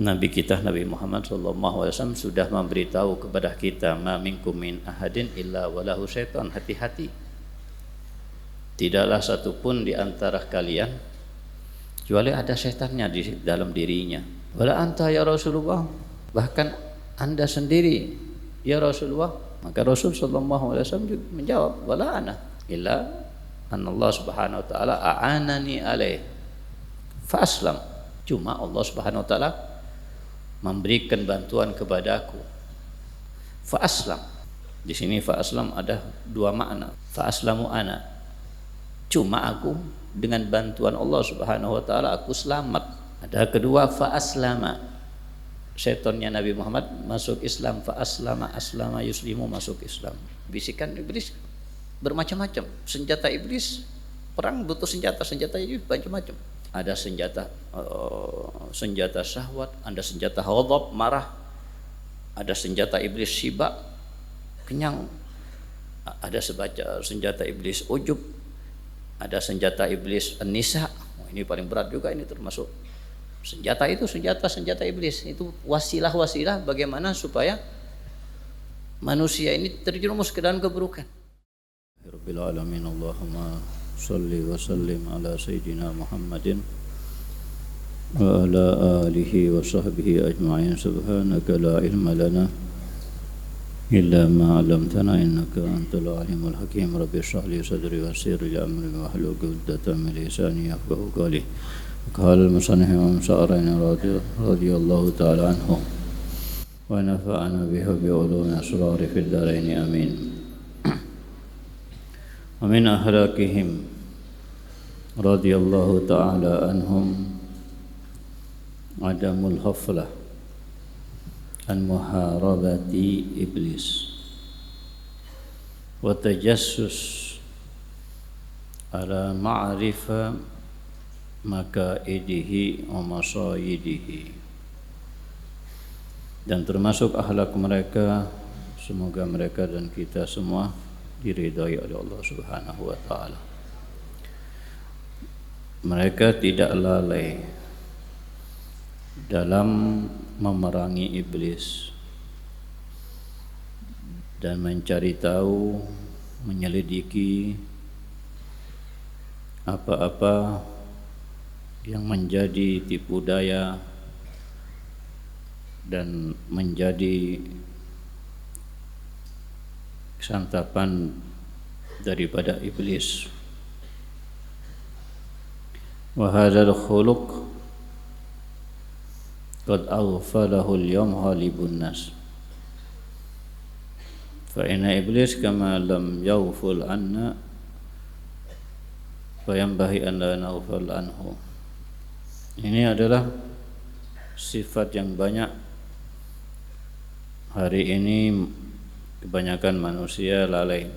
Nabi kita Nabi Muhammad SAW sudah memberitahu kepada kita, ma minkum min ahadin illa walahu syaitan, hati-hati, tidaklah satupun di antara kalian kecuali ada syaitannya di dalam dirinya. Wala anta ya Rasulullah, bahkan anda sendiri ya Rasulullah. Maka Rasul SAW juga menjawab, wala ana illa anallah subhanahu wa ta'ala a'anani alaih fa aslam, cuma Allah subhanahu wa ta'ala memberikan bantuan kepadaku. Fa aslam, di sini fa aslam ada dua makna. Fa aslamu ana, cuma aku dengan bantuan Allah subhanahu wa ta'ala aku selamat. Ada kedua, fa aslama, setonnya Nabi Muhammad masuk Islam. Fa aslama, aslama yuslimu, masuk Islam. Bisikan iblis bermacam-macam. Senjata iblis, perang butuh senjata iblis macam-macam. Ada senjata syahwat, ada senjata ghadab, marah, ada senjata iblis syiba, kenyang, ada senjata iblis ujub, ada senjata iblis nisa. Ini paling berat juga, ini termasuk senjata itu, senjata iblis itu wasilah bagaimana supaya manusia ini terjerumus ke dalam keburukan. Rabbil alamin, Allahumma salli wa sallim ala sayyidina Muhammadin wa ala alihi wa sahbihi ajma'in. Subhanaka la ilma lana illa ma 'allamtana innaka antal alimul hakim. Rabbi shrah li sadri wa yassir li amri wahlul 'uqdatam min lisani yafqahu qawli. Qala al-musannif Imam Sa'raini radhiyallahu ta'ala anhu wa nafa'ana bihi bi ulumi asrari fid dharain amin. Wa min ahlakihim radhiyallahu ta'ala anhum adamul haflah an muharabati iblis wa tajassus ala ma'rifa makaidihi wa masayidihi. Dan termasuk akhlak mereka, semoga mereka dan kita semua diridhai oleh Allah Subhanahu wa ta'ala. Mereka tidak lalai dalam memerangi iblis dan mencari tahu, menyelidiki apa-apa yang menjadi tipu daya dan menjadi santapan daripada iblis. Wa hadzal khuluq qad aghfalahu al-yawm ghalibun nas. Fa inna iblis kama lam yaghful anna fa yanbaghi an la naghfal anhu. Ini adalah sifat yang banyak hari ini kebanyakan manusia lalai,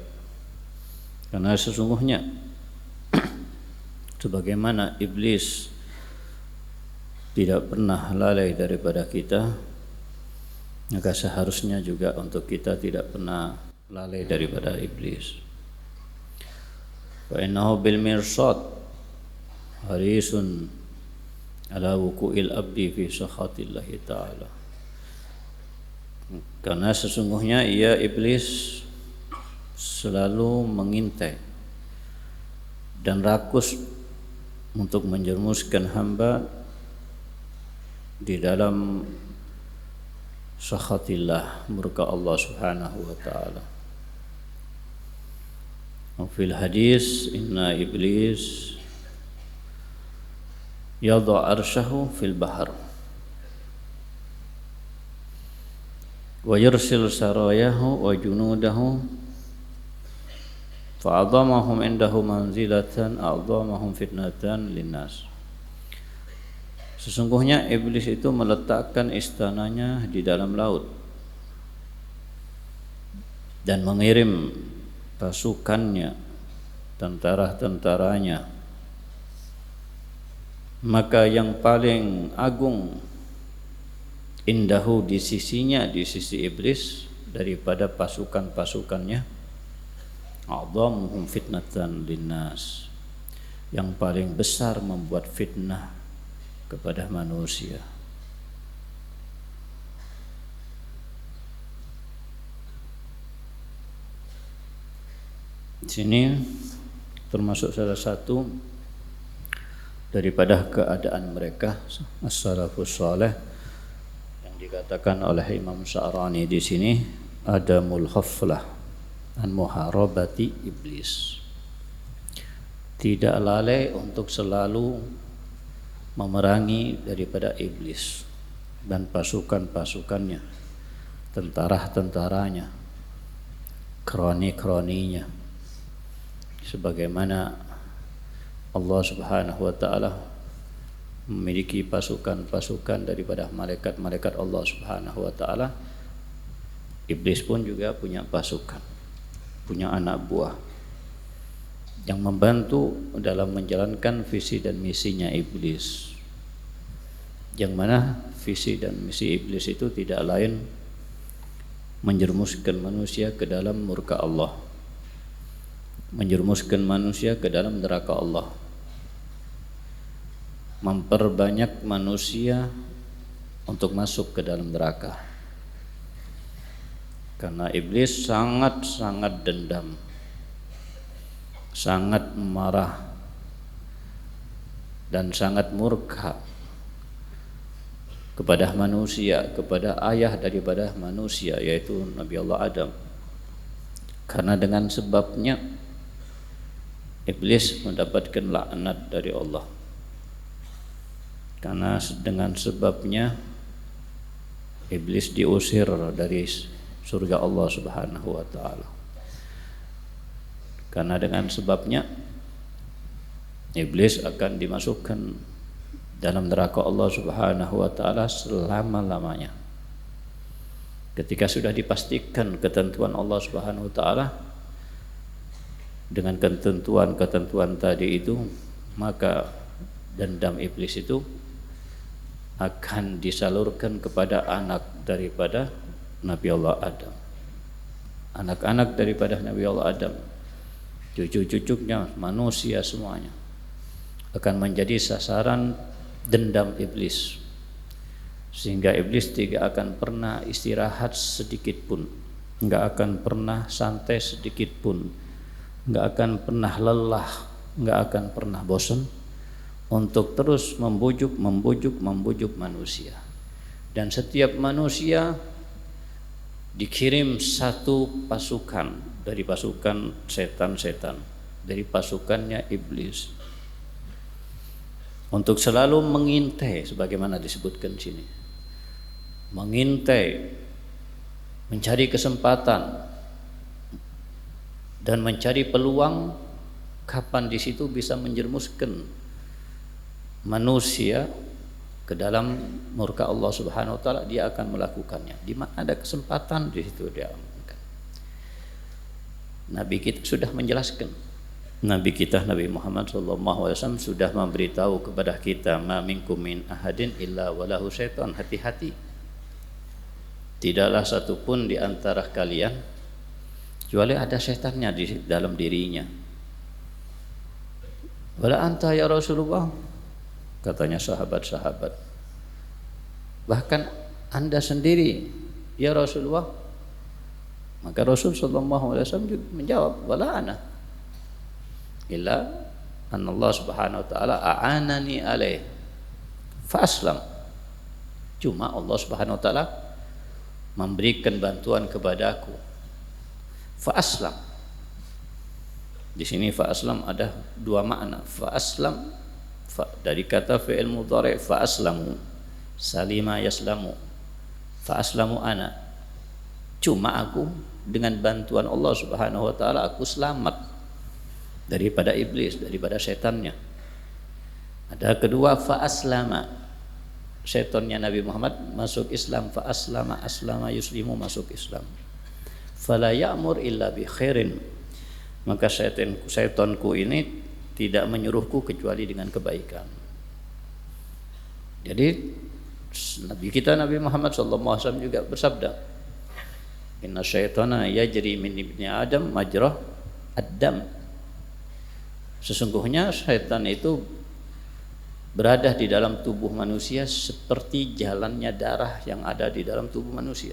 karena sesungguhnya sebagaimana iblis tidak pernah lalai daripada kita, maka seharusnya juga untuk kita tidak pernah lalai daripada iblis. Fa innahu bil mirsad harisun ala wuqu'il abdi fi sakhatillahi ta'ala. Karena sesungguhnya ia iblis selalu mengintai dan rakus untuk menjerumuskan hamba di dalam sakhatillah, murka Allah Subhanahu wa ta'ala. Fil hadis, inna iblis yadha arsyahu fil bahr wa yursil sarayahu wa junudahu fa'adhamahum indahu manzilatan a'dhamahum fitnatan linnas. Sesungguhnya iblis itu meletakkan istananya di dalam laut dan mengirim pasukannya, tentara-tentaranya. Maka yang paling agung indahu di sisinya, di sisi iblis daripada pasukan-pasukannya, a'dhamuhum fitnatan linnas, yang paling besar membuat fitnah kepada manusia. Di sini termasuk salah satu daripada keadaan mereka as-salafus saleh yang dikatakan oleh Imam Sya'rani di sini, adamul khaflah an muharabati iblis. Tidak lalai untuk selalu memerangi daripada iblis dan pasukan-pasukannya, tentara-tentaranya, kroni-kroninya, sebagaimana Allah Subhanahu wa taala memiliki pasukan-pasukan daripada malaikat-malaikat Allah Subhanahu wa taala. Iblis pun juga punya pasukan, punya anak buah yang membantu dalam menjalankan visi dan misinya iblis. Yang mana visi dan misi iblis itu tidak lain menjerumuskan manusia ke dalam murka Allah, menjerumuskan manusia ke dalam neraka Allah, memperbanyak manusia untuk masuk ke dalam neraka. Karena iblis sangat-sangat dendam, sangat marah dan sangat murka kepada manusia, kepada ayah daripada manusia, yaitu Nabi Allah Adam. Karena dengan sebabnya iblis mendapatkan laknat dari Allah. Karena dengan sebabnya iblis diusir dari surga Allah Subhanahu wa taala. Karena dengan sebabnya iblis akan dimasukkan dalam neraka Allah Subhanahu wa taala selama-lamanya. Ketika sudah dipastikan ketentuan Allah Subhanahu wa taala dengan ketentuan-ketentuan tadi itu, maka dendam iblis itu akan disalurkan kepada anak daripada Nabi Allah Adam. Anak-anak daripada Nabi Allah Adam, cucu-cucunya, manusia semuanya akan menjadi sasaran dendam iblis, sehingga iblis tidak akan pernah istirahat sedikit pun, enggak akan pernah santai sedikit pun, enggak akan pernah lelah, enggak akan pernah bosan untuk terus membujuk manusia. Dan setiap manusia dikirim satu pasukan dari pasukan setan-setan, dari pasukannya iblis, untuk selalu mengintai, sebagaimana disebutkan sini, mengintai, mencari kesempatan dan mencari peluang kapan di situ bisa menjerumuskan manusia ke dalam murka Allah Subhanahu wa taala. Dia akan melakukannya. Di mana ada kesempatan, di situ dia akan. Nabi kita sudah menjelaskan. Nabi kita Nabi Muhammad SAW sudah memberitahu kepada kita, ma minkum min ahadin illa walahu syaitan, hati-hati, tidaklah satupun di antara kalian kecuali ada setannya di dalam dirinya. Wala anta ya Rasulullah, katanya sahabat-sahabat, bahkan anda sendiri ya Rasulullah. Maka Rasul SAW juga menjawab, wala ana illa anna Allah Subhanahu wa taala a'anani alaih fa aslam. Cuma Allah Subhanahu wa taala memberikan bantuan kepadaku, fa aslam. Di sini fa aslam ada dua makna. Fa aslam dari kata fi'il mudhari' fa aslamu, salima yaslamu, fa aslamu ana. Cuma aku dengan bantuan Allah Subhanahu wa taala aku selamat daripada iblis, daripada setannya. Ada kedua, fa aslama, setannya Nabi Muhammad masuk Islam, fa aslama, aslama yuslimu, masuk Islam. Fala ya'mur illa bi khairin, maka setanku ini tidak menyuruhku kecuali dengan kebaikan. Jadi Nabi kita Nabi Muhammad SAW juga bersabda, inna syaitana yajri min ibni Adam majrah ad-dam. Sesungguhnya syaitan itu berada di dalam tubuh manusia seperti jalannya darah yang ada di dalam tubuh manusia.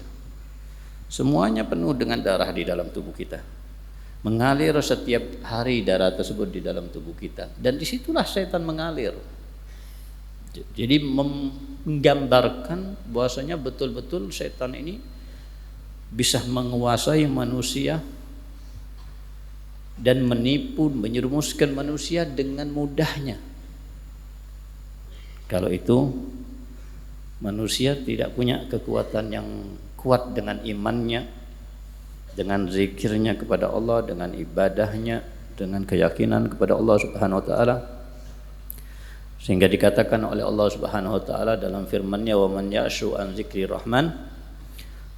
Semuanya penuh dengan darah di dalam tubuh kita. mengalir setiap hari darah tersebut di dalam tubuh kita, dan disitulah setan mengalir. Jadi menggambarkan bahwasanya betul-betul setan ini bisa menguasai manusia dan menipu, menyerumuskan manusia dengan mudahnya. Kalau itu manusia tidak punya kekuatan yang kuat dengan imannya, dengan zikirnya kepada Allah, dengan ibadahnya, dengan keyakinan kepada Allah Subhanahu wa taala, sehingga dikatakan oleh Allah Subhanahu wa taala dalam firman-Nya, wa man ya'shu an dzikri rahman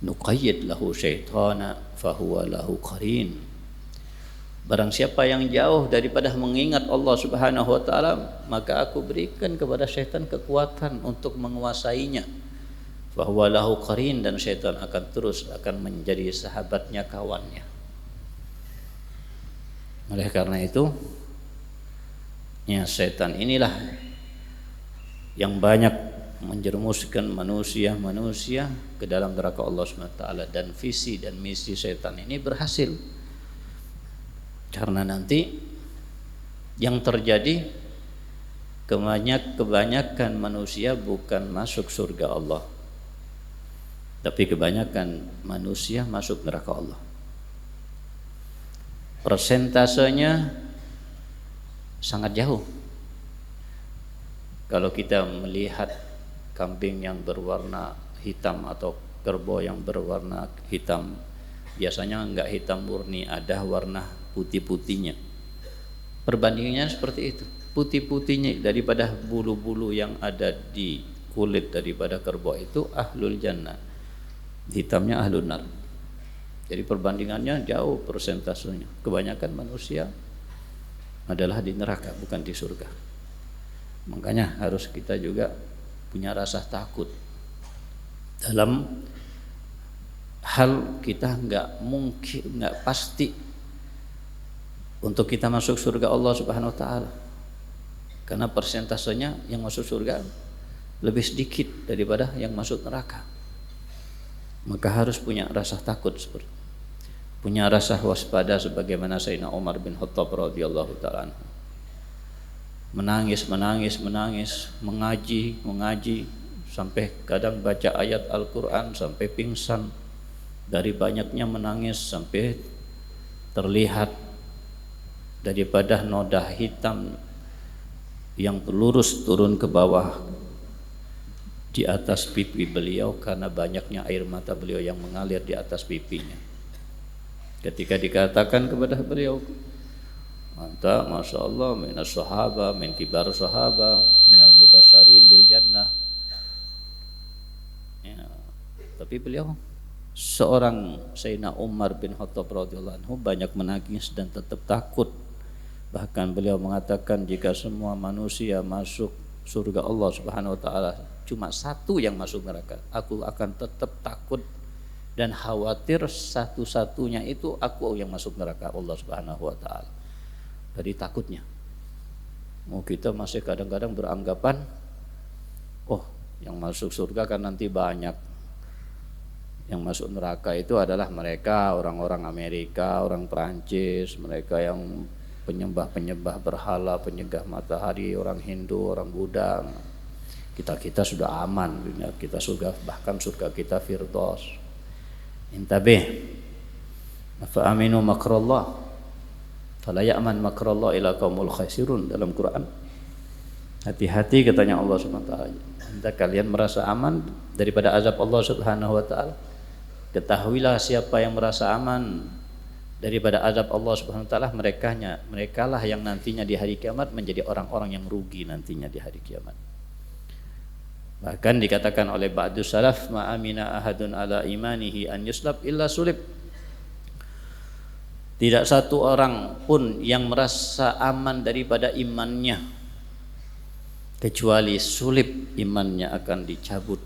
nuqayyid lahu syaitana fahuwa lahu qarin. Barang siapa yang jauh daripada mengingat Allah Subhanahu wa taala, maka aku berikan kepada syaitan kekuatan untuk menguasainya. Fahuwa lahu qarin, dan syaitan akan menjadi sahabatnya, kawannya. Oleh karena itu, ya, syaitan inilah yang banyak menjerumuskan manusia ke dalam neraka Allah Subhanahu wa taala, dan visi dan misi syaitan ini berhasil. Karena nanti yang terjadi, kebanyakan manusia bukan masuk surga Allah, tapi kebanyakan manusia masuk neraka Allah. Persentasenya sangat jauh. Kalau kita melihat kambing yang berwarna hitam atau kerbau yang berwarna hitam, biasanya enggak hitam murni, ada warna putih-putihnya. Perbandingannya seperti itu. Putih-putihnya daripada bulu-bulu yang ada di kulit daripada kerbau itu ahlul jannah, hitamnya ahlun nar. Jadi perbandingannya jauh persentasenya. Kebanyakan manusia adalah di neraka, bukan di surga. Makanya harus kita juga punya rasa takut dalam hal kita nggak pasti untuk kita masuk surga Allah Subhanahu wa taala. Karena persentasenya yang masuk surga lebih sedikit daripada yang masuk neraka. Maka harus punya rasa takut, punya rasa waspada, sebagaimana Sayyidina Umar bin Khattab radhiyallahu taala anhu menangis, mengaji sampai kadang baca ayat Al-Quran sampai pingsan dari banyaknya menangis, sampai terlihat daripada noda hitam yang lurus turun ke bawah di atas pipi beliau karena banyaknya air mata beliau yang mengalir di atas pipinya. Ketika dikatakan kepada beliau, anta masya Allah minas sahaba, min kibar sahaba, minal mubassarin bil jannah, ya, tapi beliau seorang Sayyidina Umar bin Khattab radhiyallahu anhu banyak menangis dan tetap takut. Bahkan beliau mengatakan, jika semua manusia masuk surga Allah Subhanahu wa taala, cuma satu yang masuk neraka, aku akan tetap takut dan khawatir satu-satunya itu aku yang masuk neraka Allah Subhanahu wa taala. Dari takutnya. Kita masih kadang-kadang beranggapan, oh, yang masuk surga kan nanti banyak. Yang masuk neraka itu adalah mereka orang-orang Amerika, orang Perancis, mereka yang penyembah berhala, penyembah matahari, orang Hindu, orang Buddha. Kita sudah aman, kita surga, bahkan surga kita firdaus. Intabih, fa aminu makrallah fala ya'man makrallah ila qaumul khasirun, dalam Quran. Hati-hati katanya Allah Subhanahu wa taala. Anda kalian merasa aman daripada azab Allah Subhanahu wa taala, ketahuilah siapa yang merasa aman daripada azab Allah Subhanahu wa taala, merekalah yang nantinya di hari kiamat menjadi orang-orang yang rugi nantinya di hari kiamat. Bahkan dikatakan oleh ba'du salaf, ma amina ahadun ala imanihi an yuslab illa sulib. Tidak satu orang pun yang merasa aman daripada imannya kecuali sulib, imannya akan dicabut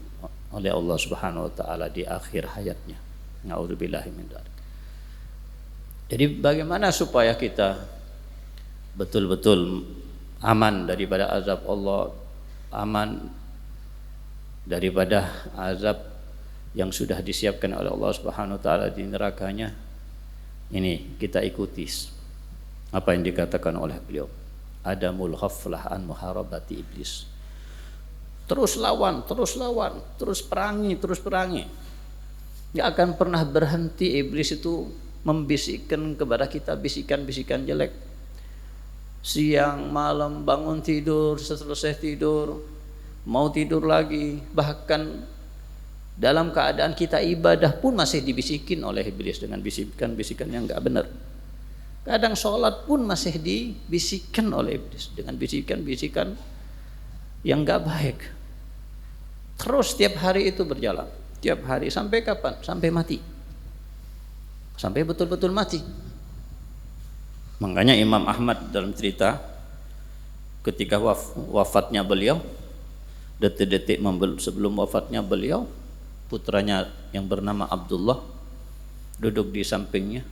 oleh Allah Subhanahu wa taala di akhir hayatnya. Na'udzubillahi min dzalik. Jadi bagaimana supaya kita betul-betul aman daripada azab Allah, aman daripada azab yang sudah disiapkan oleh Allah Subhanahu wa taala di nerakanya? Ini kita ikuti apa yang dikatakan oleh beliau. Adamul ghaflah an muharabati iblis. Terus lawan, terus perangi. Nggak akan pernah berhenti iblis itu membisikkan kepada kita bisikan-bisikan jelek. Siang malam bangun tidur, selesai tidur mau tidur lagi, bahkan dalam keadaan kita ibadah pun masih dibisikin oleh iblis dengan bisikan-bisikan yang nggak benar. Kadang sholat pun masih dibisikkan oleh iblis dengan bisikan-bisikan yang nggak baik. Terus tiap hari itu berjalan, tiap hari sampai kapan? Sampai mati, sampai betul-betul mati. Makanya Imam Ahmad dalam cerita ketika wafatnya beliau, detik-detik sebelum wafatnya beliau, putranya yang bernama Abdullah duduk di sampingnya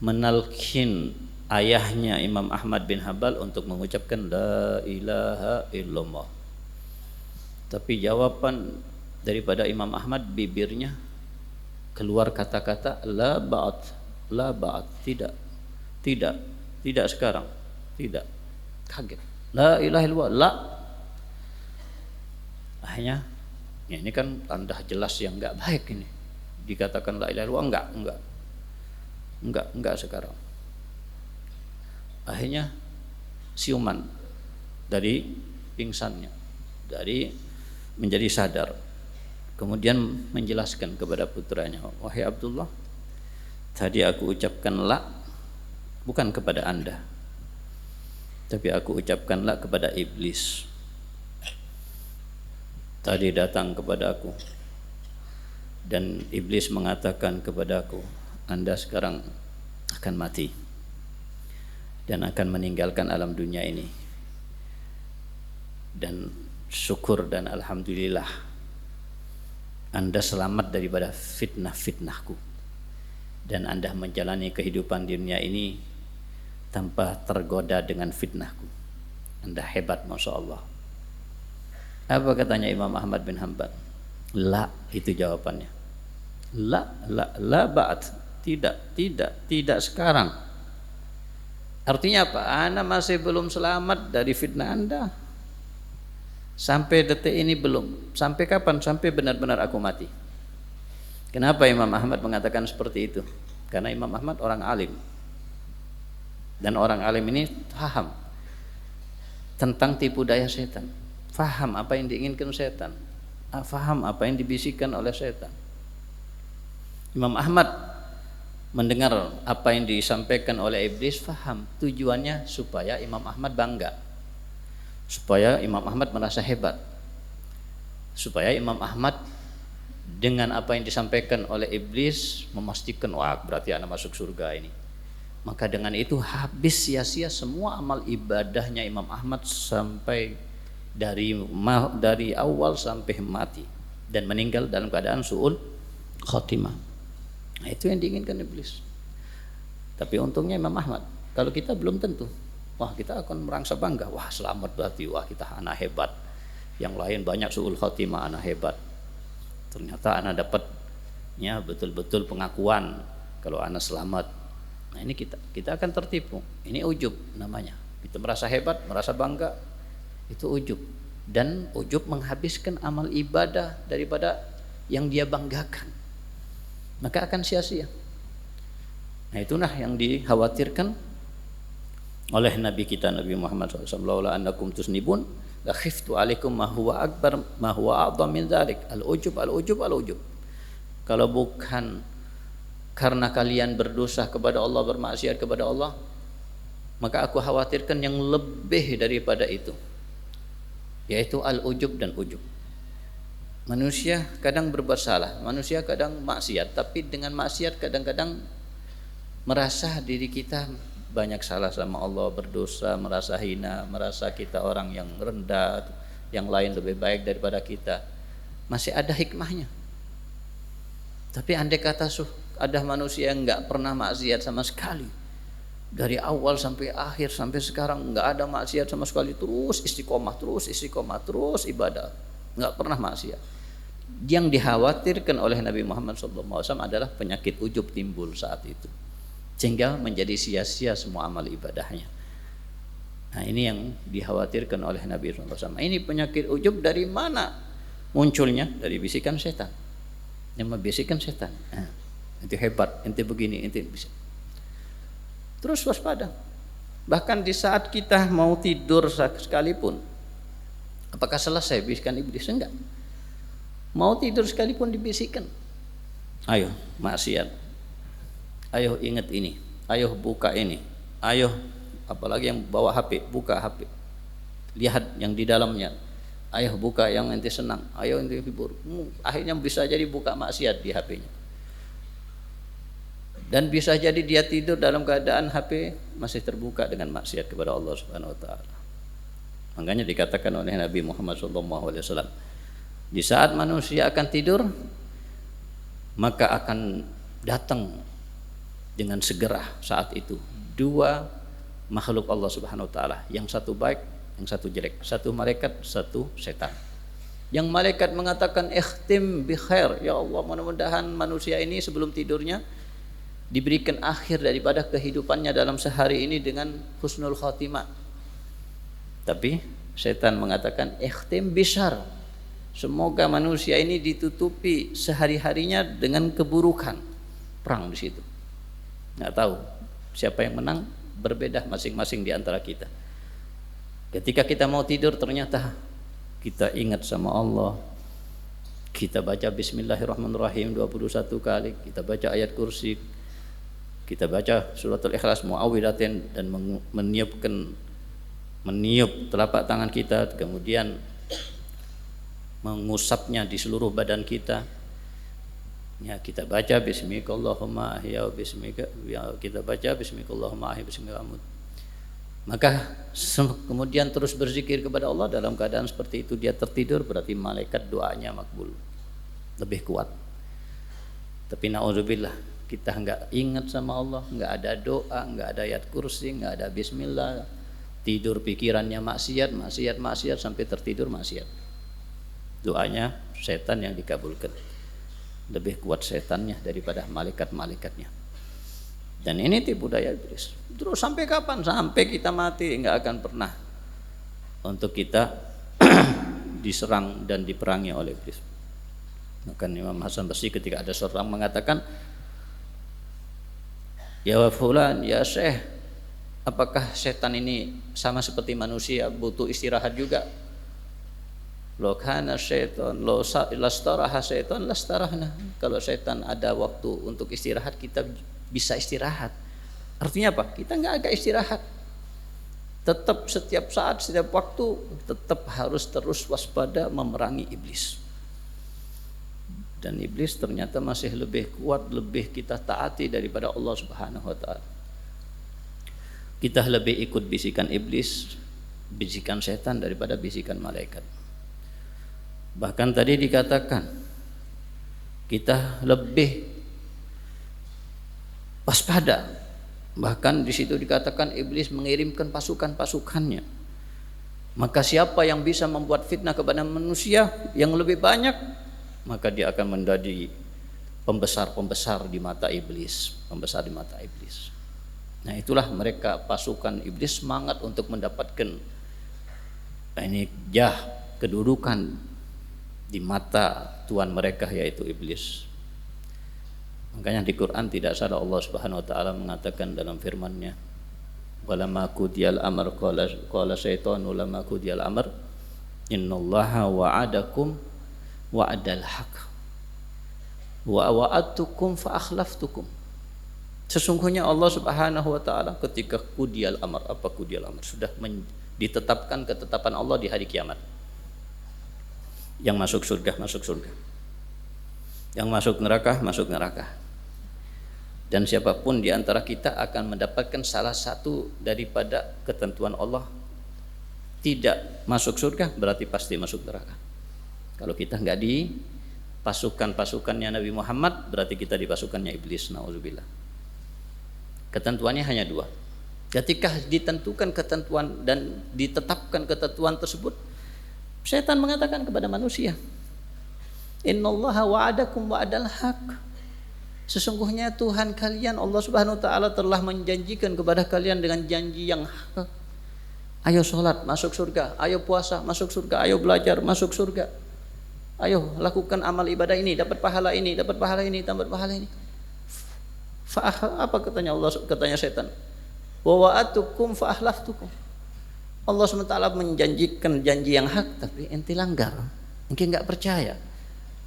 menalkin ayahnya Imam Ahmad bin Hanbal untuk mengucapkan la ilaha illallah. Tapi jawaban daripada Imam Ahmad, bibirnya keluar kata-kata la ba'd, tidak sekarang, tidak. Kaget, la ilaha illallah, la. Akhirnya ya ini kan tanda jelas yang enggak baik ini. Dikatakan la ilaha illallah, enggak sekarang. Akhirnya siuman dari pingsannya, dari menjadi sadar. Kemudian menjelaskan kepada putranya, wahai Abdullah, tadi aku ucapkan la bukan kepada Anda, tapi aku ucapkan la kepada iblis. Tadi datang kepada aku dan iblis mengatakan kepada aku, Anda sekarang akan mati dan akan meninggalkan alam dunia ini. Dan syukur dan alhamdulillah Anda selamat daripada fitnah-fitnahku, dan Anda menjalani kehidupan di dunia ini tanpa tergoda dengan fitnahku. Anda hebat, Masya Allah. Apa katanya Imam Ahmad bin Hanbal? La, itu jawabannya. La ba'd, tidak sekarang. Artinya apa? Ana masih belum selamat dari fitnah Anda. Sampai detik ini belum. Sampai kapan? Sampai benar-benar aku mati. Kenapa Imam Ahmad mengatakan seperti itu? Karena Imam Ahmad orang alim. Dan orang alim ini paham tentang tipu daya setan. Faham apa yang diinginkan setan. Faham apa yang dibisikkan oleh setan. Imam Ahmad mendengar apa yang disampaikan oleh iblis, faham tujuannya supaya Imam Ahmad bangga, supaya Imam Ahmad merasa hebat, supaya Imam Ahmad dengan apa yang disampaikan oleh iblis memastikan, wah berarti anak masuk surga ini. Maka dengan itu habis sia-sia semua amal ibadahnya Imam Ahmad sampai dari awal sampai mati dan meninggal dalam keadaan su'ul khotimah. Nah, itu yang diinginkan iblis. Tapi untungnya Imam Ahmad, kalau kita belum tentu. Wah, kita akan merasa bangga. Wah, selamat berarti. Wah, kita anak hebat. Yang lain banyak su'ul khotimah, anak hebat. Ternyata anak dapatnya betul-betul pengakuan kalau anak selamat. Nah, ini kita akan tertipu. Ini ujub namanya. Kita merasa hebat, merasa bangga. Itu ujub. Dan ujub menghabiskan amal ibadah daripada yang dia banggakan. Maka akan sia-sia. Nah, itulah yang dikhawatirkan oleh Nabi kita Nabi Muhammad SAW. Laula annakum tusnibun la khiftu alaikum ma huwa akbar ma huwa a'dham min dzalik. Al-ujub. Kalau bukan karena kalian berdosa kepada Allah, bermaksiat kepada Allah, maka aku khawatirkan yang lebih daripada itu, yaitu al-ujub dan ujub. Manusia kadang berbuat salah, manusia kadang maksiat, tapi dengan maksiat kadang-kadang merasa diri kita banyak salah sama Allah, berdosa, merasa hina, merasa kita orang yang rendah, yang lain lebih baik daripada kita. Masih ada hikmahnya. Tapi andai kata ada manusia yang enggak pernah maksiat sama sekali, dari awal sampai akhir sampai sekarang enggak ada maksiat sama sekali, terus istiqomah, terus ibadah, enggak pernah maksiat. yang dikhawatirkan oleh Nabi Muhammad SAW adalah penyakit ujub timbul saat itu, sehingga menjadi sia-sia semua amal ibadahnya. Nah, ini yang dikhawatirkan oleh Nabi SAW. Ini penyakit ujub dari mana munculnya? Dari bisikan setan. Yang membisikkan setan. Nah, itu hebat, ente begini, ente bisa. Terus waspada. Bahkan di saat kita mau tidur sekalipun, apakah selesai bisikan iblis? Enggak. Mau tidur sekalipun dibisikkan, ayo maksiat, ayo ingat ini, ayo buka ini, ayo, apalagi yang bawa HP, buka HP, lihat yang di dalamnya, ayo buka yang ente senang, ayo ente hibur. Akhirnya bisa jadi buka maksiat di HP-nya, dan bisa jadi dia tidur dalam keadaan HP masih terbuka dengan maksiat kepada Allah Subhanahu Wa Taala. Makanya dikatakan oleh Nabi Muhammad SAW, di saat manusia akan tidur, maka akan datang dengan segera saat itu dua makhluk Allah Subhanahu Wa Taala, yang satu baik, yang satu jelek, satu malaikat, satu setan. Yang malaikat mengatakan ikhtim bi khair, ya Allah, mudah-mudahan manusia ini sebelum tidurnya diberikan akhir daripada kehidupannya dalam sehari ini dengan husnul khotimah. Tapi setan mengatakan ikhtim bi syarr, semoga manusia ini ditutupi sehari-harinya dengan keburukan. Perang di situ. Nggak tahu siapa yang menang, berbeda masing-masing di antara kita. Ketika kita mau tidur ternyata kita ingat sama Allah. Kita baca Bismillahirrahmanirrahim 21 kali, kita baca ayat kursi, kita baca suratul Ikhlas, Muawwidhatain, dan meniup telapak tangan kita, kemudian mengusapnya di seluruh badan kita. Ya, kita baca Bismikallahumma ahya wa bismika, ya, kita baca Bismikallahumma ahya bismika amut. Maka kemudian terus berzikir kepada Allah dalam keadaan seperti itu. Dia tertidur, berarti malaikat doanya makbul, lebih kuat. Tapi naudzubillah, kita enggak ingat sama Allah, enggak ada doa, enggak ada ayat kursi, enggak ada bismillah, tidur pikirannya maksiat sampai tertidur maksiat. Doanya setan yang dikabulkan, lebih kuat setannya daripada malaikat-malaikatnya. Dan ini tipu daya iblis. Terus sampai kapan? Sampai kita mati enggak akan pernah untuk kita diserang dan diperangi oleh iblis. Maka Imam Hasan Basri ketika ada seorang mengatakan, ya fulan, ya syekh, apakah setan ini sama seperti manusia, butuh istirahat juga? Lo kana syaitan, lo lastaraha syaitan lastarahna. Kalau setan ada waktu untuk istirahat, kita bisa istirahat. Artinya apa? Kita nggak agak istirahat. Tetap setiap saat, setiap waktu, tetap harus terus waspada memerangi iblis. Dan iblis ternyata masih lebih kuat, lebih kita taati daripada Allah Subhanahu Wa Taala. Kita lebih ikut bisikan iblis, bisikan setan daripada bisikan malaikat. Bahkan tadi dikatakan kita lebih waspada. Bahkan di situ dikatakan iblis mengirimkan pasukan-pasukannya. Maka siapa yang bisa membuat fitnah kepada manusia yang lebih banyak, maka dia akan menjadi pembesar di mata iblis, pembesar di mata iblis. Nah, itulah mereka pasukan iblis semangat untuk mendapatkan ini kedudukan di mata Tuhan mereka, yaitu iblis. Makanya di Quran tidak salah Allah Subhanahu Wa Taala mengatakan dalam firman-Nya, walamma qudiyal amr qala syaitanu lamma qudiyal amr innallaha wa'adakum wa'adal haq wa wa'adtukum fa akhlaftukum. Sesungguhnya Allah Subhanahu Wa Taala ketika qudiyal amr, apa qudiyal amr? Sudah ditetapkan ketetapan Allah di hari kiamat. Yang masuk surga, masuk surga. Yang masuk neraka, masuk neraka. Dan siapapun di antara kita akan mendapatkan salah satu daripada ketentuan Allah. Tidak masuk surga berarti pasti masuk neraka. Kalau kita enggak di pasukannya Nabi Muhammad, berarti kita di pasukannya iblis, naudzubillah. Ketentuannya hanya dua. Ketika ditentukan ketentuan dan ditetapkan ketentuan tersebut, setan mengatakan kepada manusia, Innallaha wa'adakum wa'adal haq. Sesungguhnya Tuhan kalian Allah Subhanahu wa taala telah menjanjikan kepada kalian dengan janji yang hak. Ayo sholat masuk surga, ayo puasa masuk surga, ayo belajar masuk surga. Ayo lakukan amal ibadah ini, dapat pahala ini, dapat pahala ini, dapat pahala ini. Apa katanya Allah, katanya setan? Wa wa'atukum fa ahlaftukum. Allah SWT menjanjikan janji yang hak, tapi ente langgar, ente nggak percaya,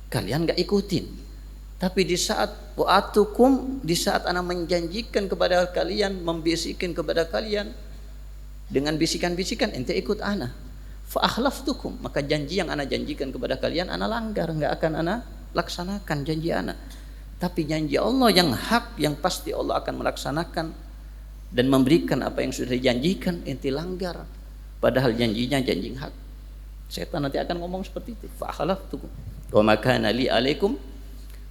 kalian nggak ikutin. Tapi di saat wa'atukum, di saat ana menjanjikan kepada kalian, membisikkan kepada kalian dengan bisikan-bisikan, ente ikut ana. Fa akhlaftukum, maka janji yang ana janjikan kepada kalian ana langgar, nggak akan ana laksanakan janji ana. Tapi janji Allah yang hak, yang pasti Allah akan melaksanakan dan memberikan apa yang sudah dijanjikan, ente langgar. Padahal janjinya janji hak. Setan nanti akan ngomong seperti itu. Fa akhlaftukum wa ma kana li alaikum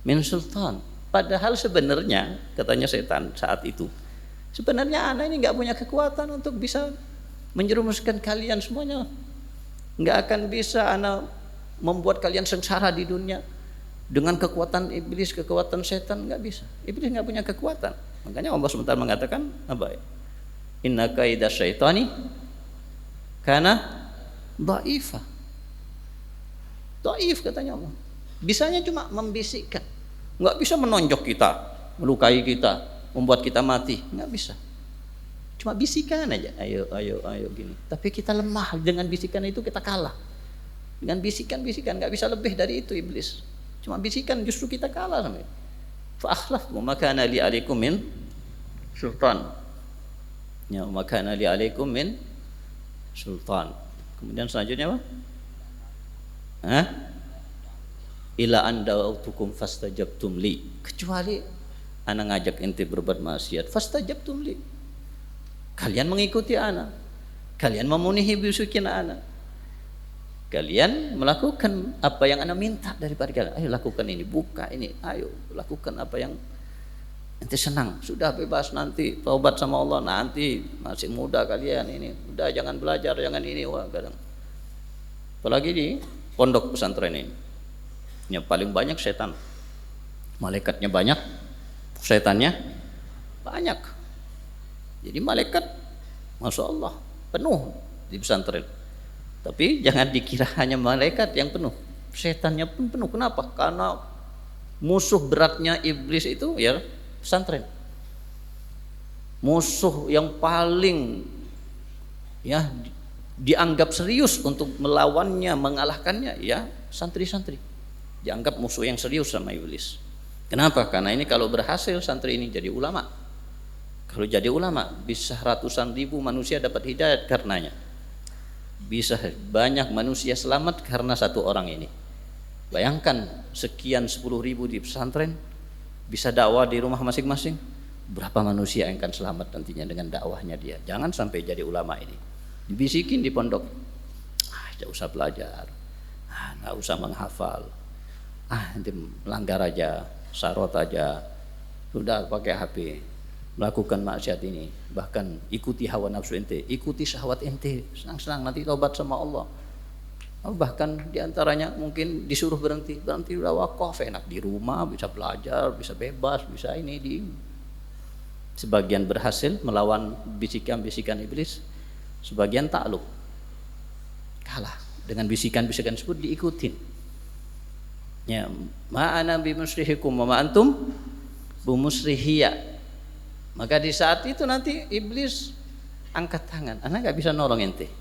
min sultan. Padahal sebenarnya katanya setan saat itu, sebenarnya ana ini nggak punya kekuatan untuk bisa menjerumuskan kalian semuanya. Nggak akan bisa ana membuat kalian sengsara di dunia dengan kekuatan iblis, kekuatan setan, nggak bisa. Iblis nggak punya kekuatan. Makanya Allah SWT mengatakan apa? Inna kaida syaitani kana dha'ifa. Dhaif katanya Allah. Bisanya cuma membisikkan. Nggak bisa menonjok kita, melukai kita, membuat kita mati. Nggak bisa. Cuma bisikan aja. Ayo, ayo, ayo gini. Tapi kita lemah. Dengan bisikan itu kita kalah. Dengan bisikan-bisikan nggak bisa lebih dari itu iblis. Cuma bisikan justru kita kalah sama itu. Fa akhlaftu maka kana li alaikum min sultan. Ya, maka kana li alaikum min sultan. Kemudian selanjutnya apa? Hah? Ila andautukum fastajabtum li. Kecuali ana ngajak ente berbuat maksiat, fastajabtum li. Kalian mengikuti ana. Kalian memenuhi bisikan ana. Kalian melakukan apa yang ana minta daripada kalian. Ayo lakukan ini, buka ini. Ayo lakukan apa yang ente senang. Sudah bebas nanti taubat sama Allah nanti, masih muda kalian ini. Udah jangan belajar, jangan ini. Wah, kadang. Apalagi di pondok pesantren ini. Yang paling banyak setan. Malaikatnya banyak, setannya banyak. Jadi malaikat Masya Allah penuh di pesantren. Tapi jangan dikira hanya malaikat yang penuh, setannya pun penuh. Kenapa? Karena musuh beratnya iblis itu ya pesantren. Musuh yang paling ya dianggap serius untuk melawannya, mengalahkannya ya santri-santri. Dianggap musuh yang serius sama iblis. Kenapa? Karena ini kalau berhasil santri ini jadi ulama. Kalau jadi ulama bisa ratusan ribu manusia dapat hidayat karenanya. Bisa banyak manusia selamat karena satu orang ini. Bayangkan sekian 10.000 di pesantren bisa dakwah di rumah masing-masing. Berapa manusia yang akan selamat nantinya dengan dakwahnya dia. Jangan sampai jadi ulama ini dibisikin di pondok, nggak usah belajar, nggak usah menghafal, nanti melanggar aja, sarot aja, sudah pakai HP, melakukan maksiat ini, bahkan ikuti hawa nafsu ente, ikuti syahwat ente, senang-senang nanti taubat sama Allah. Bahkan diantaranya mungkin disuruh berhenti udah wakaf, enak di rumah, bisa belajar, bisa bebas, bisa ini di. Sebagian berhasil melawan bisikan-bisikan iblis, sebagian takluk, kalah dengan bisikan-bisikan tersebut diikutin. Ya, ma'ana bimusrihikum wa ma antum bimusrihiyya. Maka di saat itu nanti iblis angkat tangan, ana nggak bisa nolong ente,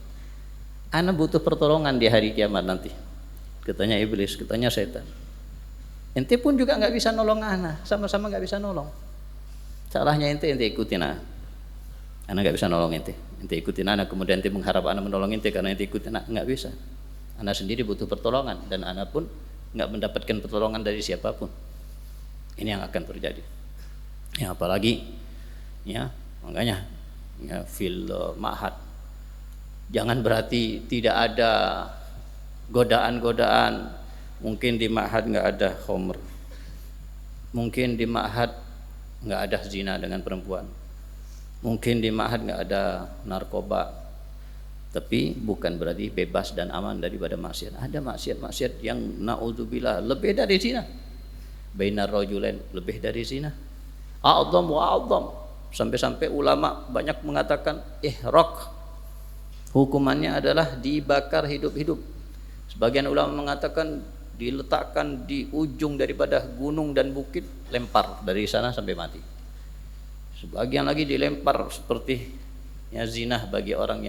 ana butuh pertolongan di hari kiamat nanti. Katanya iblis, katanya setan, ente pun juga nggak bisa nolong ana, sama-sama nggak bisa nolong. Salahnya ente ikutin ana nggak bisa nolong ente ikutin ana, kemudian ente mengharap ana menolong ente karena ente ikutin ana, nggak bisa. Ana sendiri butuh pertolongan dan ana pun nggak mendapatkan pertolongan dari siapapun. Ini yang akan terjadi. Ya apalagi ya makanya ya fil ma'had, jangan berarti tidak ada godaan-godaan. Mungkin di ma'had nggak ada khomer, mungkin di ma'had nggak ada zina dengan perempuan, mungkin di ma'had nggak ada narkoba, Tapi bukan berarti bebas dan aman daripada maksiat. Ada maksiat-maksiat yang naudzubillah lebih dari zina. Bainar rajulain, lebih dari zina. A'dzam wa a'dzam. Sampai-sampai ulama banyak mengatakan ihraq. Hukumannya adalah dibakar hidup-hidup. Sebagian ulama mengatakan diletakkan di ujung daripada gunung dan bukit, lempar dari sana sampai mati. Sebagian lagi dilempar seperti zina bagi orang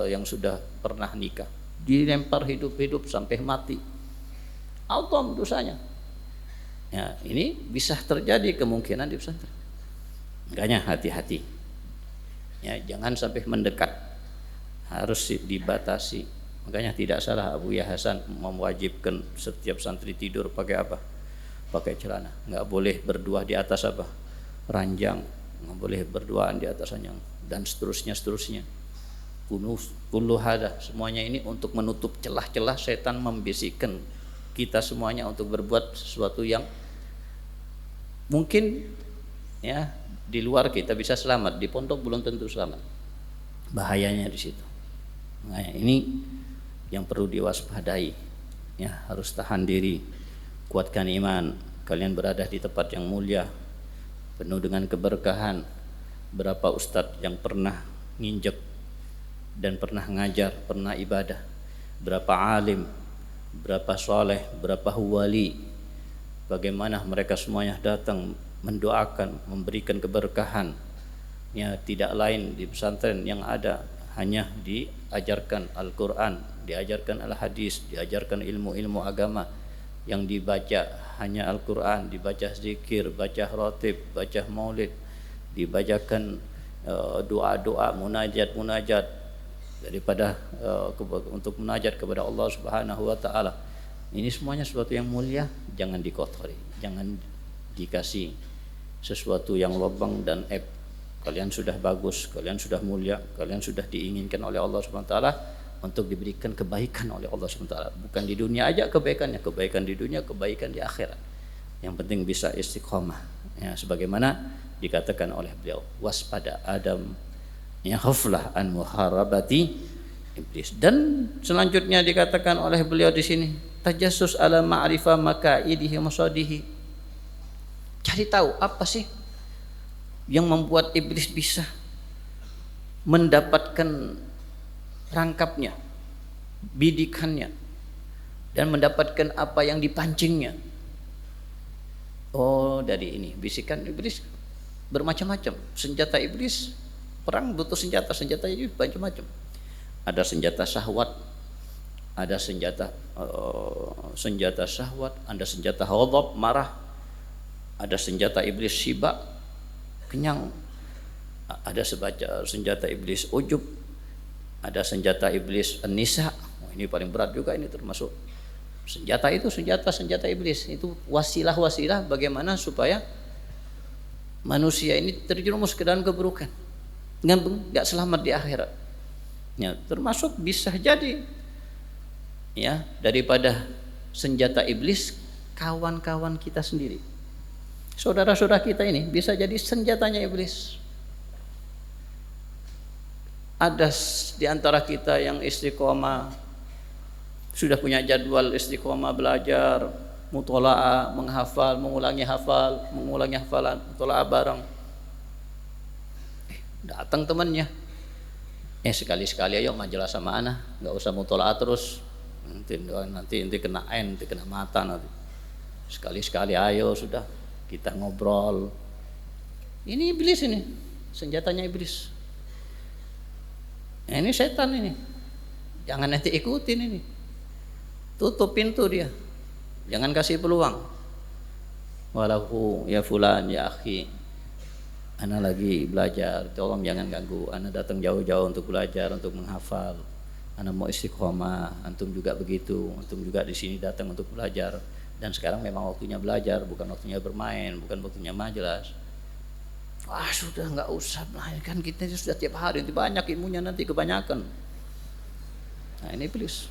yang sudah pernah nikah, dilempar hidup-hidup sampai mati. Autom dosanya. Ya, ini bisa terjadi kemungkinan di pesantren. Makanya hati-hati. Ya, jangan sampai mendekat. Harus dibatasi. Makanya tidak salah Abuya Hasan mewajibkan setiap santri tidur pakai apa? Pakai celana. Enggak boleh berdua di atas apa? Ranjang. Enggak boleh berduaan di atas ranjang dan seterusnya. Kullu hada, semuanya ini untuk menutup celah-celah setan membisikkan kita semuanya untuk berbuat sesuatu yang mungkin ya di luar kita bisa selamat, di pondok belum tentu selamat. Bahayanya di situ. Nah, ini yang perlu diwaspadai. Ya, harus tahan diri, kuatkan iman. Kalian berada di tempat yang mulia, penuh dengan keberkahan. Berapa ustadz yang pernah nginjek dan pernah ngajar, pernah ibadah. Berapa alim, berapa soleh, berapa wali. Bagaimana mereka semuanya datang mendoakan, memberikan keberkahan. Ya, tidak lain di pesantren yang ada hanya diajarkan Al-Quran, diajarkan Al-Hadis, diajarkan ilmu-ilmu agama. Yang dibaca hanya Al-Quran, dibaca zikir, baca rotib, baca maulid, dibacakan doa-doa, munajat daripada untuk munajat kepada Allah Subhanahu wa taala. Ini semuanya sesuatu yang mulia, jangan dikotori, jangan dikasih sesuatu yang lobang dan aib. Kalian sudah bagus, kalian sudah mulia, kalian sudah diinginkan oleh Allah Subhanahu wa taala untuk diberikan kebaikan oleh Allah Subhanahu wa taala. Bukan di dunia aja kebaikannya, kebaikan di dunia, kebaikan di akhirat. Yang penting bisa istiqomah. Ya, sebagaimana dikatakan oleh beliau, waspada Adam ya khaflah an muharabati iblis. Dan selanjutnya dikatakan oleh beliau di sini, tajassus ala ma'rifah makaidihi masadihi. Cari tahu apa sih yang membuat iblis bisa mendapatkan rangkapnya, bidikannya, dan mendapatkan apa yang dipancingnya. Oh, dari ini bisikan iblis bermacam-macam. Senjata iblis, perang butuh senjata iblis macam-macam. Ada senjata syahwat, ada senjata syahwat, ada senjata ghadab, marah, ada senjata iblis syiba, kenyang, ada senjata iblis ujub, ada senjata iblis nisa. Oh, ini paling berat juga, ini termasuk senjata iblis. Itu wasilah bagaimana supaya manusia ini terjerumus ke dalam keburukan, nggak selamat di akhirat. Ya, termasuk bisa jadi ya daripada senjata iblis kawan-kawan kita sendiri, saudara-saudara kita ini bisa jadi senjatanya iblis. Ada di antara kita yang istiqomah, sudah punya jadwal istiqomah belajar, mutola'ah, menghafal, mengulangi hafalan, mutola'ah bareng. Datang temannya, sekali-sekali ayo majelis sama ana, nggak usah mutola'ah terus, nanti kena nanti kena mata nanti. Sekali-sekali ayo sudah kita ngobrol. Ini iblis, ini senjatanya iblis. Ini setan ini, jangan nanti ikutin ini, tutup pintu dia, jangan kasih peluang. Walahu ya fulan ya akhi, ana lagi belajar, tolong jangan ganggu. Ana datang jauh-jauh untuk belajar, untuk menghafal. Ana mau istiqomah, antum juga begitu. Antum juga di sini datang untuk belajar. Dan sekarang memang waktunya belajar, bukan waktunya bermain, bukan waktunya majelis. Wah sudah nggak usah, kan kita sudah tiap hari, nanti banyak ilmunya, nanti kebanyakan. Nah ini iblis.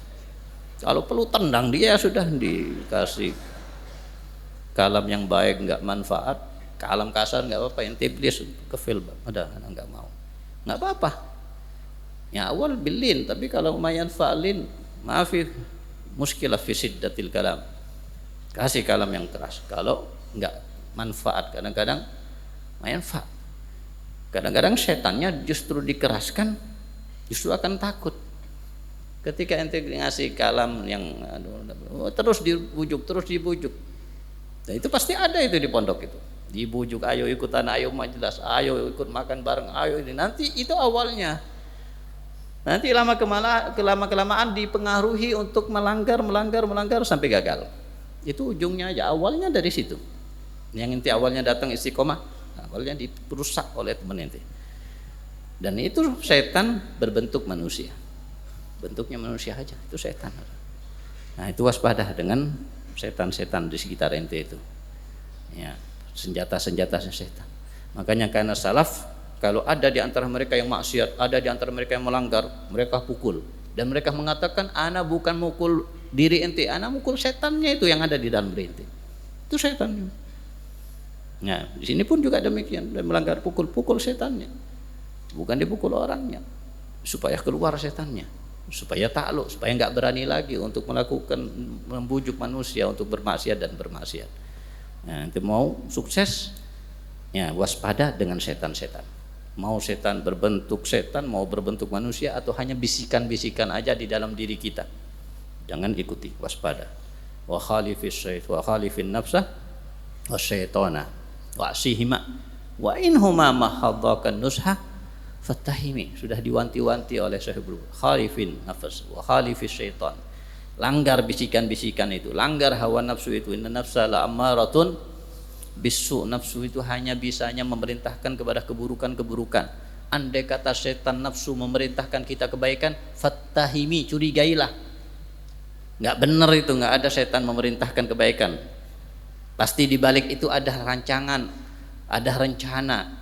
Kalau perlu tendang dia, sudah dikasih kalam yang baik nggak manfaat, kalam kasar nggak apa-apa, yang iblis kefil, udah nggak mau, nggak apa-apa. Ya awal bilin, tapi kalau mayan fa'lin, maafi muskilah fi siddatil kalam. Kasih kalam yang keras. Kalau enggak manfaat, kadang-kadang mayan fa. Kadang-kadang setannya justru dikeraskan, justru akan takut. Ketika ente ngasih kalam yang terus dibujuk. Nah, itu pasti ada itu di pondok itu. Dibujuk, ayo ikutan, ayo majelis, ayo ikut makan bareng, ayo ini. Nanti itu awalnya. Nanti kelamaan dipengaruhi untuk melanggar sampai gagal. Itu ujungnya aja, awalnya dari situ. Yang inti awalnya datang istiqomah, awalnya dirusak oleh teman inti. Dan itu setan berbentuk manusia. Bentuknya manusia aja, itu setan. Nah, itu waspada dengan setan-setan di sekitar ente itu. Ya, senjata-senjata setan. Makanya karena salaf, kalau ada di antara mereka yang maksiat, ada di antara mereka yang melanggar, mereka pukul. Dan mereka mengatakan, ana bukan mukul diri ente, ana mukul setannya itu yang ada di dalam diri ente. Itu setan. Nah, di sini pun juga demikian, dan melanggar pukul setannya. Bukan dipukul orangnya, supaya keluar setannya, supaya takluk, supaya enggak berani lagi untuk melakukan, membujuk manusia untuk bermaksiat dan bermaksiat. Nah, nanti mau sukses, ya waspada dengan setan-setan. Mau setan berbentuk setan, mau berbentuk manusia, atau hanya bisikan-bisikan aja di dalam diri kita. Jangan ikuti, waspada. Wa khalifin nafsah wa syaitana wa asihima wa inhuma mahadzakan nusha fattahimi. Sudah diwanti-wanti oleh Syahibul khalifin nafs wa khalifis syaitan. Langgar bisikan-bisikan itu, langgar hawa nafsu itu. Inna nafsa la ammaratun bisu, nafsu itu hanya bisanya memerintahkan kepada keburukan-keburukan. Andai kata setan nafsu memerintahkan kita kebaikan, fattahimi, curigailah. Nggak benar itu, nggak ada setan memerintahkan kebaikan. Pasti di balik itu ada rancangan, ada rencana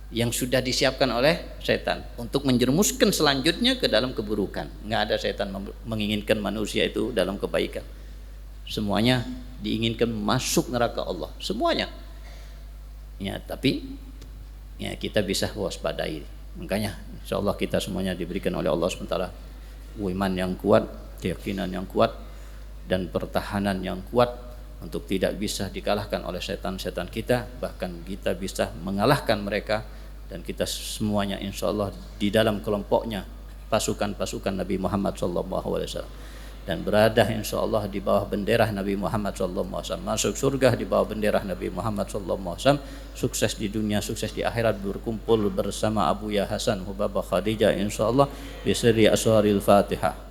yang sudah disiapkan oleh setan untuk menjerumuskan selanjutnya ke dalam keburukan. Nggak ada setan menginginkan manusia itu dalam kebaikan. Semuanya diinginkan masuk neraka Allah, semuanya. Ya, tapi ya kita bisa waspadai. Makanya insyaallah kita semuanya diberikan oleh Allah SWT iman yang kuat, keyakinan yang kuat, dan pertahanan yang kuat untuk tidak bisa dikalahkan oleh setan-setan kita. Bahkan kita bisa mengalahkan mereka, dan kita semuanya insyaallah di dalam kelompoknya pasukan-pasukan Nabi Muhammad SAW, dan berada insyaallah di bawah bendera Nabi Muhammad SAW, masuk surga di bawah bendera Nabi Muhammad SAW, sukses di dunia, sukses di akhirat, berkumpul bersama Abu Ya Hasan Hubabah Khadijah insyaallah bi sirri asraril Fatihah.